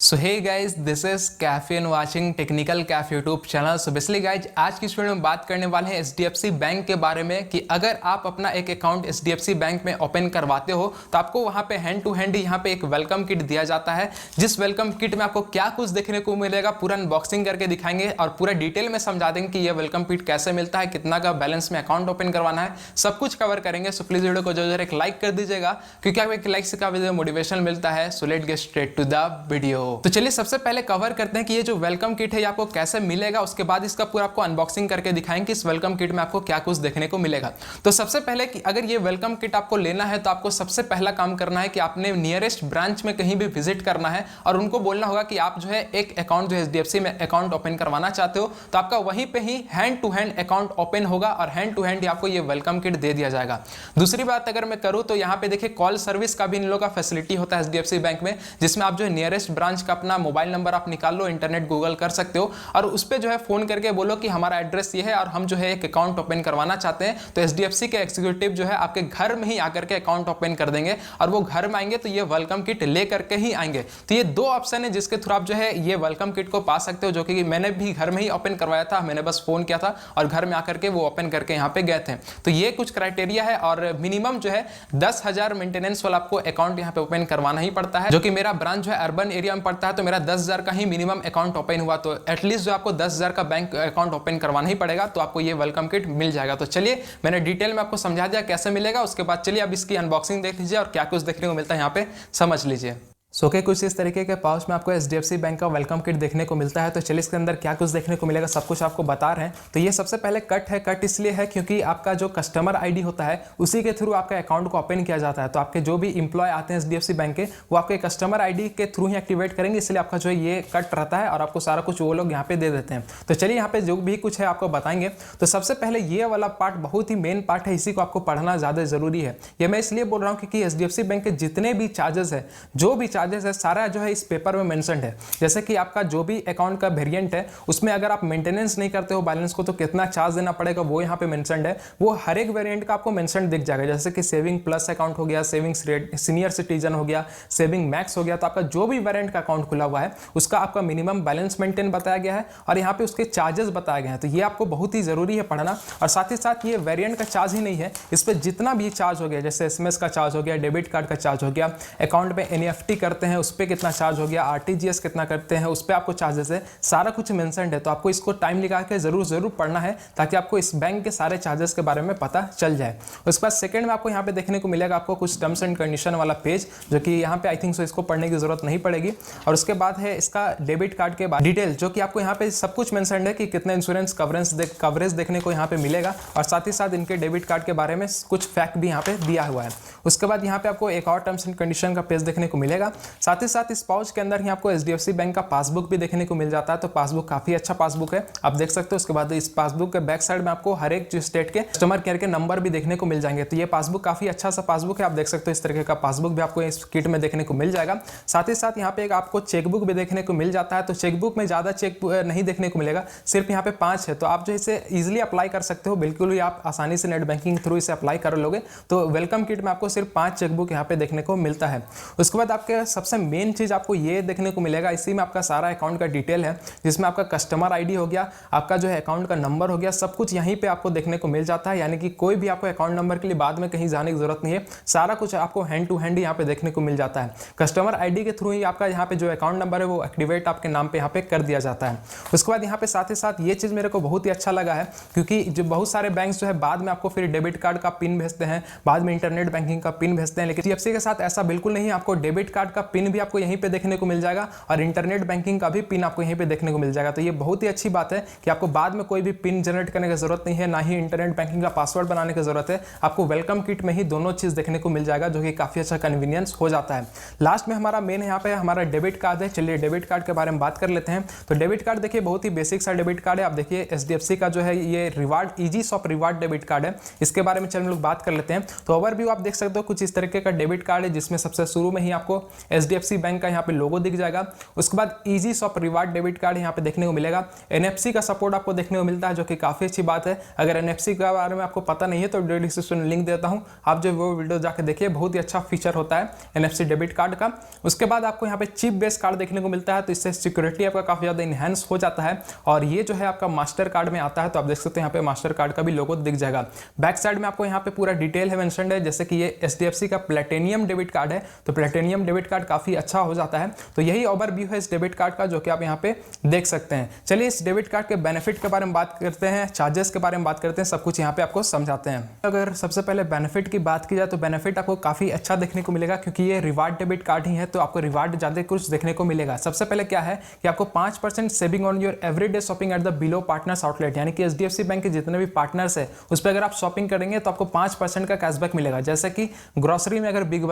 So hey guys, this is cafe and watching technical Kaif YouTube channel. So basically guys, आज की इस video में बात करने वाले हैं एचडीएफसी बैंक के बारे में कि अगर आप अपना एक अकाउंट एचडीएफसी बैंक में ओपन करवाते हो तो आपको वहां पे हैंड टू हैंड यहाँ पे एक वेलकम किट दिया जाता है। जिस वेलकम किट में आपको क्या कुछ देखने को मिलेगा पूरा अनबॉक्सिंग करके दिखाएंगे और पूरा डिटेल में समझा देंगे कि ये वेलकम किट कैसे मिलता है, कितना का बैलेंस में अकाउंट ओपन करवाना है, सब कुछ कवर करेंगे। सो प्लीज वीडियो को जरूर एक लाइक कर दीजिएगा क्योंकि आपको एक लाइक से काफी मोटिवेशन मिलता है। So let get straight to the video. तो चलिए सबसे पहले कवर करते हैं कि ये जो वेलकम किट है ये आपको कैसे मिलेगा, उसके बाद इसका पूरा आपको अनबॉक्सिंग करके दिखाएंगे कि इस वेलकम किट में आपको क्या कुछ देखने को मिलेगा। तो सबसे पहले कि अगर ये वेलकम किट आपको लेना है तो आपको सबसे पहला काम करना है कि आपने नियरेस्ट ब्रांच में कहीं भी विजिट करना है और उनको बोलना होगा कि आप जो है एक अकाउंट जो एचडीएफसी में अकाउंट ओपन करवाना चाहते हो, तो आपका वहीं पे ही hand to hand account open होगा और हैंड टू हैंड आपको ये वेलकम किट दे दिया जाएगा। दूसरी बात अगर मैं करूं तो यहाँ पे देखिए कॉल सर्विस का भी इन लोगों का फैसिलिटी होता है एचडीएफसी बैंक में, जिसमें आप जो है नियरेस्ट ब्रांच का अपना मोबाइल नंबर आप निकाल लो, इंटरनेट गूगल कर सकते हो और उस पे जो है फोन करके बोलो कि हमारा एड्रेस ये है और हम जो है एक अकाउंट ओपन करवाना चाहते हैं। तो एचडीएफसी के एग्जीक्यूटिव जो है आपके घर में ही आकर के अकाउंट ओपन कर देंगे और वो घर में आएंगे तो ये वेलकम किट ले करके ही आएंगे। तो ये दो ऑप्शन है जिसके थ्रू आप जो है ये वेलकम किट को पा सकते हो, जो कि मैंने भी घर में ही ओपन करवाया था। मैंने बस फोन किया था और घर में आकर के वो ओपन करके यहाँ पे गए थे। तो ये कुछ क्राइटेरिया है और मिनिमम जो है 10,000 मेंटेनेंस वाला आपको अकाउंट यहाँ पे ओपन करवाना ही पड़ता है, जो कि मेरा ब्रांच जो है अर्बन एरिया में पड़ता है। तो मेरा 10,000 का ही मिनिमम अकाउंट ओपन हुआ, तो एटलीस्ट जो आपको 10,000 का बैंक अकाउंट ओपन करवाना ही पड़ेगा, तो आपको ये वेलकम किट मिल जाएगा। तो चलिए मैंने डिटेल में आपको समझा दिया कैसे मिलेगा, उसके बाद चलिए अब इसकी अनबॉक्सिंग देख लीजिए और क्या कुछ देखने को मिलता है यहाँ पे समझ लीजिए। ओके, कुछ इस तरीके के पाउच में आपको एचडीएफसी बैंक का वेलकम किट देखने को मिलता है। तो चलिए इसके अंदर क्या कुछ देखने को मिलेगा सब कुछ आपको बता रहे हैं। तो ये सबसे पहले कट है। कट इसलिए है क्योंकि आपका जो कस्टमर आईडी होता है उसी के थ्रू आपका अकाउंट को ओपन किया जाता है। तो आपके जो भी इंप्लॉय आते हैं एचडीएफसी बैंक के, वो आपके कस्टमर आईडी के थ्रू ही एक्टिवेट करेंगे, इसलिए आपका जो है ये कट रहता है और आपको सारा कुछ वो लोग यहाँ पे दे देते हैं। तो चलिए यहाँ पे जो भी कुछ है आपको बताएंगे। तो सबसे पहले ये वाला पार्ट बहुत ही मेन पार्ट है, इसी को आपको पढ़ना ज्यादा जरूरी है। ये मैं इसलिए बोल रहा हूँ क्योंकि एचडीएफसी बैंक के जितने भी चार्जेस है, जो भी चार्जेस है, सारा जो है इस पेपर में मेंशन्ड है। जैसे कि आपका जो भी अकाउंट का वेरिएंट है उसमें अगर आप मेंटेनेंस नहीं करते हो बैलेंस को तो कितना चार्ज देना पड़ेगा वो यहाँ पे मेंशन्ड है। वो हर एक वेरिएंट का आपको मेंशन दिख जाएगा, जैसे कि सेविंग प्लस अकाउंट हो गया, सेविंग सीनियर सिटीजन हो गया, सेविंग मैक्स हो गया। तो आपका जो भी वेरिएंट का अकाउंट खुला हुआ है उसका आपका मिनिमम बैलेंस मेंटेन बताया गया है और यहाँ पे उसके चार्जेस बताए गए हैं। तो ये आपको बहुत ही जरूरी है पढ़ना। और साथ ही साथ ये वेरिएंट का चार्ज ही नहीं है, इस पर जितना भी चार्ज हो गया, जैसे एसएमएस का चार्ज हो गया, डेबिट कार्ड का चार्ज हो गया, अकाउंट में एनईएफटी करते हैं उस पर कितना चार्ज हो गया, आरटीजीएस कितना करते हैं उस पे आपको चार्जेस है, सारा कुछ मेंशन्ड है। तो आपको इसको टाइम निकाल के जरूर पढ़ना है ताकि आपको इस बैंक के सारे चार्जेस के बारे में पता चल जाए। उसके बाद सेकंड में आपको यहाँ पे देखने को मिलेगा आपको कुछ टर्म्स एंड कंडीशन वाला पेज, जो कि यहाँ पे आई थिंक सो इसको पढ़ने की जरूरत नहीं पड़ेगी। और उसके बाद है इसका डेबिट कार्ड के बाद डिटेल, जो कि आपको यहाँ पे सब कुछ मेंशन्ड है कि कितना इंश्योरेंस कवरेज देखने को यहाँ पे मिलेगा और साथ ही साथ इनके डेबिट कार्ड के बारे में कुछ फैक्ट भी यहाँ पे दिया हुआ है। उसके बाद यहाँ पे आपको एक और टर्म्स एंड कंडीशन का पेज देखने को मिलेगा। साथ ही साथ इस पाउच के अंदर ही आपको एचडीएफसी बैंक का पासबुक भी देखने को मिल जाता है। तो पासबुक काफी अच्छा पासबुक है, आप देख सकते हो। उसके बाद इस पासबुक के बैक साइड में आपको हर एक स्टेट के कस्टमर केयर के नंबर भी देखने को मिल जाएंगे। तो ये पासबुक काफी अच्छा सा पासबुक है, आप देख सकते हो। इस तरीके का पासबुक भी आपको इस किट में देखने को मिल जाएगा। साथ ही साथ यहाँ पे एक आपको चेकबुक भी देखने को मिल जाता है। तो चेकबुक में ज्यादा चेक नहीं देखने को मिलेगा, सिर्फ यहाँ पे 5 है। तो आप जो इसे इजिली अप्लाई कर सकते हो, बिल्कुल ही आप आसानी से नेट बैंकिंग थ्रू इसे अप्लाई कर लोगे। तो वेलकम किट में आपको सिर्फ 5 चेकबुक यहाँ पे देखने को मिलता है। उसके बाद आपके सबसे मेन चीज आपको ये देखने को मिलेगा, इसी में आपका सारा अकाउंट का डिटेल है, जिसमें आपका कस्टमर आईडी हो गया, आपका जो है अकाउंट का नंबर हो गया, सब कुछ यहीं पे आपको देखने को मिल जाता है। यानी कि कोई भी आपको अकाउंट नंबर के लिए बाद में कहीं जाने की जरूरत नहीं है, सारा कुछ आपको हैंड टू हैंड यहाँ पे देखने को मिल जाता है। कस्टमर आईडी के थ्रू ही आपका यहाँ पे जो अकाउंट नंबर है वो एक्टिवेट आपके नाम पे यहाँ पे कर दिया जाता है। उसके बाद यहाँ पे साथ ही साथ ये चीज मेरे को बहुत ही अच्छा लगा है, क्योंकि जो बहुत सारे बैंक जो है बाद में आपको फिर डेबिट कार्ड का पिन भेजते हैं, बाद में इंटरनेट बैंकिंग का पिन भेजते हैं, लेकिन एचडीएफसी के साथ ऐसा बिल्कुल नहीं है। आपको डेबिट कार्ड का पिन भी आपको यहीं पे देखने को मिल जाएगा और इंटरनेट बैंकिंग का भी पिन आपको यहीं पे देखने को मिल जाएगा। तो ये बहुत ही अच्छी बात है कि आपको बाद में कोई भी पिन जनरेट करने की जरूरत नहीं है, ना ही इंटरनेट बैंकिंग का पासवर्ड बनाने की जरूरत है। आपको वेलकम किट में ही दोनों चीज देखने को मिल जाएगा, जो कि काफी अच्छा कन्वीनियंस हो जाता है। लास्ट में हमारा मेन यहाँ पे हमारा डेबिट कार्ड है। चलिए डेबिट कार्ड के बारे में बात कर लेते हैं। तो डेबिट कार्ड देखिए बहुत ही बेसिक सा डेबिट कार्ड है। आप देखिए एचडीएफसी का जो है ये reward easy shop reward debit card है। इसके बारे में चलिए हम लोग बात कर लेते हैं। तो ओवरव्यू आप देख सकते हो कुछ इस तरीके का डेबिट कार्ड है, जिसमें सबसे शुरू में ही आपको HDFC बैंक का यहाँ पे लोगो दिख जाएगा। उसके बाद easy shop reward debit card यहाँ पे देखने को मिलेगा। NFC का सपोर्ट आपको देखने को मिलता है, जो कि काफ़ी अच्छी बात है। अगर NFC के बारे में आपको पता नहीं है तो वीडियो डिस्क्रिप्शन में लिंक देता हूँ, आप जो वो वीडियो जाकर देखिए, बहुत ही अच्छा फीचर होता है NFC डेबिट कार्ड का। उसके बाद आपको यहाँ पे चिप बेस्ड कार्ड देखने को मिलता है, तो इससे सिक्योरिटी आपका काफ़ी ज़्यादा इनहेंस हो जाता है। और ये जो है आपका मास्टर कार्ड में आता है, तो आप देख सकते हैं यहाँ पे मास्टर कार्ड का भी लोगो दिख जाएगा। बैक साइड में आपको यहाँ पे पूरा डिटेल है मेंशन्ड है, जैसे कि ये HDFC का प्लेटिनियम डेबिट कार्ड है, तो प्लेटिनियम डेबिट कार्ड काफ़ी अच्छा हो जाता है। तो यही ओवरव्यू है इस डेबिट कार्ड का, जो कि आप यहाँ पे देख सकते हैं। चलिए इस डेबिट कार्ड के बेनिफिट के बारे में बात करते हैं, चार्जेस के बारे में बात करते हैं, सब कुछ यहाँ पे आपको समझाते हैं। अगर सबसे पहले बेनिफिट की बात की जाए तो बेनिफिट आपको काफ़ी अच्छा देखने को मिलेगा, क्योंकि ये रिवार्ड डेबिट कार्ड ही है, तो आपको रिवार्ड ज़्यादा कुछ देखने को मिलेगा। सबसे पहले क्या है कि आपको 5% saving on your everyday shopping at the below partners outlet, यानी कि HDFC बैंक के जितने भी पार्टनर्स है उस पर अगर आप शॉपिंग करेंगे तो आपको 5% का कैशबैक मिलेगा। जैसे कि ग्रोसरी में अगर बिग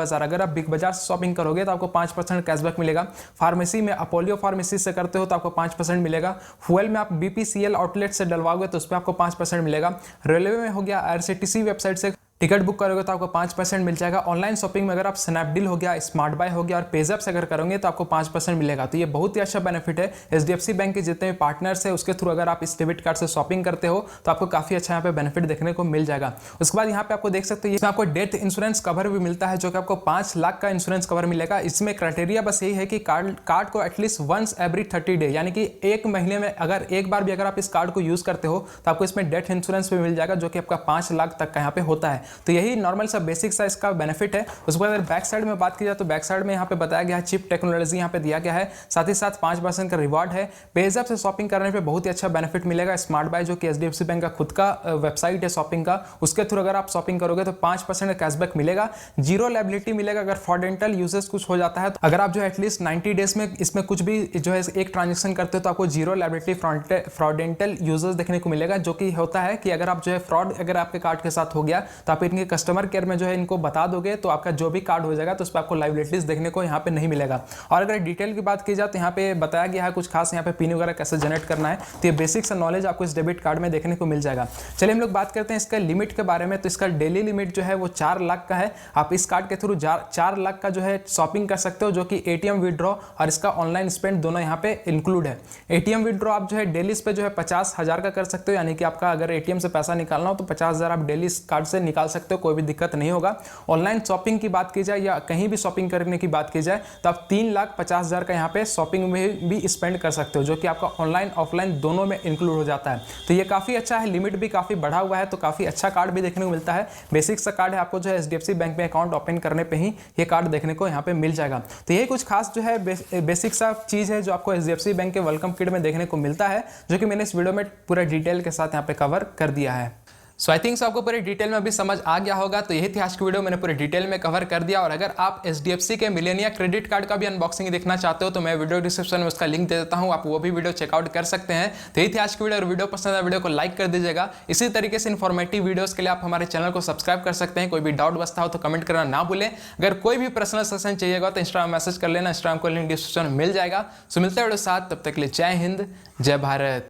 बाजार से शॉपिंग करोगे तो आपको 5% कैशबैक मिलेगा। फार्मेसी में अपोलियो फार्मेसी से करते हो तो आपको 5% मिलेगा। फ्यूल में आप BPCL आउटलेट से डलवाओगे तो उस पर आपको 5% मिलेगा। रेलवे में हो गया, IRCTC वेबसाइट से टिकट बुक करोगे तो आपको 5% मिल जाएगा। ऑनलाइन शॉपिंग में अगर आप स्नैपडील हो गया, स्मार्ट बाय हो गया और पेजैप से अगर करोगे तो आपको 5% मिलेगा। तो ये बहुत ही अच्छा बेनिफिट है। HDFC बैंक के जितने भी पार्टनर्स है उसके थ्रू अगर आप इस डेबिट कार्ड से शॉपिंग करते हो तो आपको काफ़ी अच्छा यहाँ पे बेनिफिट देखने को मिल जाएगा। उसके बाद यहाँ पे आपको देख सकते हो इसमें आपको डेथ इंश्योरेंस कवर भी मिलता है, जो कि आपको 5 लाख का इंश्योरेंस कवर मिलेगा। इसमें क्राइटेरिया बस यही है कि कार्ड को एटलीस्ट वंस एवरी 30 डे, यानी कि एक महीने में अगर एक बार भी अगर आप इस कार्ड को यूज़ करते हो तो आपको इसमें डेथ इंश्योरेंस भी मिल जाएगा, जो कि आपका 5 लाख तक का यहाँ पे होता है। तो यही नॉर्मल सा बेसिक सा इसका बेनिफिट है। उसके बाद अगर बैक साइड में बात की जाए तो बैक साइड में यहाँ पे बताया गया है चिप टेक्नोलॉजी यहाँ पे दिया गया है, साथ ही साथ 5% का रिवार्ड है। पेजैप से शॉपिंग करने पे बहुत ही अच्छा बेनिफिट मिलेगा। स्मार्ट बाय जो कि HDFC बैंक का खुद का वेबसाइट है शॉपिंग का, उसके थ्रू अगर आप शॉपिंग करोगे तो 5% का कैशबैक मिलेगा। जीरो लायबिलिटी मिलेगा अगर फ्रॉडेंटल यूजेस कुछ हो जाता है, तो अगर आप जो है एटलीस्ट 90 डेज में इसमें कुछ भी जो है एक ट्रांजेक्शन करते हो तो आपको जीरो लायबिलिटी फ्रॉडेंटल यूजेस देखने को मिलेगा, जो कि होता है कि अगर आप जो है फ्रॉड अगर आपके कार्ड के साथ हो गया तो आप इनके कस्टमर केयर में जो है इनको बता दोगे तो आपका जो भी कार्ड हो जाएगा तो उस पर आपको लायबिलिटीज देखने को यहाँ पे नहीं मिलेगा। और अगर डिटेल की बात की जाए तो यहाँ पे बताया गया है कुछ खास यहाँ पे पिन वगैरह कैसे जनरेट करना है, तो ये बेसिक सा नॉलेज आपको इस डेबिट कार्ड में देखने को मिल जाएगा। चलिए हम लोग बात करते हैं इसका लिमिट के बारे में। तो इसका डेली लिमिट जो है वो 4 लाख का है। आप इस कार्ड के थ्रू 4 लाख का जो है शॉपिंग कर सकते हो, जो कि ATM विड्रॉ और इसका ऑनलाइन स्पेंड दोनों यहाँ पे इंक्लूड है। ATM विड्रॉ आप जो है डेली इस पे जो है 50,000 का कर सकते हो, यानी कि आपका अगर ATM से पैसा निकालना हो तो 50,000 आप डेली इस कार्ड से निकाल सकते हो, कोई भी दिक्कत नहीं होगा। ऑनलाइन शॉपिंग की बात की जाए या कहीं भी शॉपिंग करने की बात की जाए तो आप 3,50,000 का यहाँ पे शॉपिंग में भी स्पेंड कर सकते हो, जो कि आपका ऑनलाइन ऑफलाइन दोनों में इंक्लूड हो जाता है। तो ये काफ़ी अच्छा है, लिमिट भी काफ़ी बढ़ा हुआ है, तो काफ़ी अच्छा कार्ड भी देखने को मिलता है। बेसिक सा कार्ड है, आपको जो है HDFC बैंक में अकाउंट ओपन करने पे ही ये कार्ड देखने को यहाँ पे मिल जाएगा। तो यही कुछ खास जो है बेसिक सा चीज़ है जो आपको HDFC बैंक के वेलकम किट में देखने को मिलता है, जो कि मैंने इस वीडियो में पूरा डिटेल के साथ यहाँ पे कवर कर दिया है। सो आई थिंक आपको पूरे डिटेल में अभी समझ आ गया होगा। तो यही थी आज की वीडियो, मैंने पूरे डिटेल में कवर कर दिया। और अगर आप HDFC के मिलेनिया क्रेडिट कार्ड का भी अनबॉक्सिंग देखना चाहते हो तो मैं वीडियो डिस्क्रिप्शन में उसका लिंक दे देता हूँ, आप वो भी वीडियो चेकआउट कर सकते हैं। तो यही थी आज की वीडियो, और वीडियो पसंद आया वीडियो को लाइक कर दीजिएगा। इसी तरीके से इन्फॉर्मेटिव वीडियोस के लिए आप हमारे चैनल को सब्सक्राइब कर सकते हैं। कोई भी डाउट बचता हो तो कमेंट करना ना भूलें। अगर कोई भी पर्सनल सेशन चाहिएगा तो इंस्टाग्राम मैसेज कर लेना, इंस्टाग्राम को लिंक डिस्क्रिप्शन में मिल जाएगा। सो मिलते हैं वीडियो साथ, तब तक के लिए जय हिंद, जय भारत।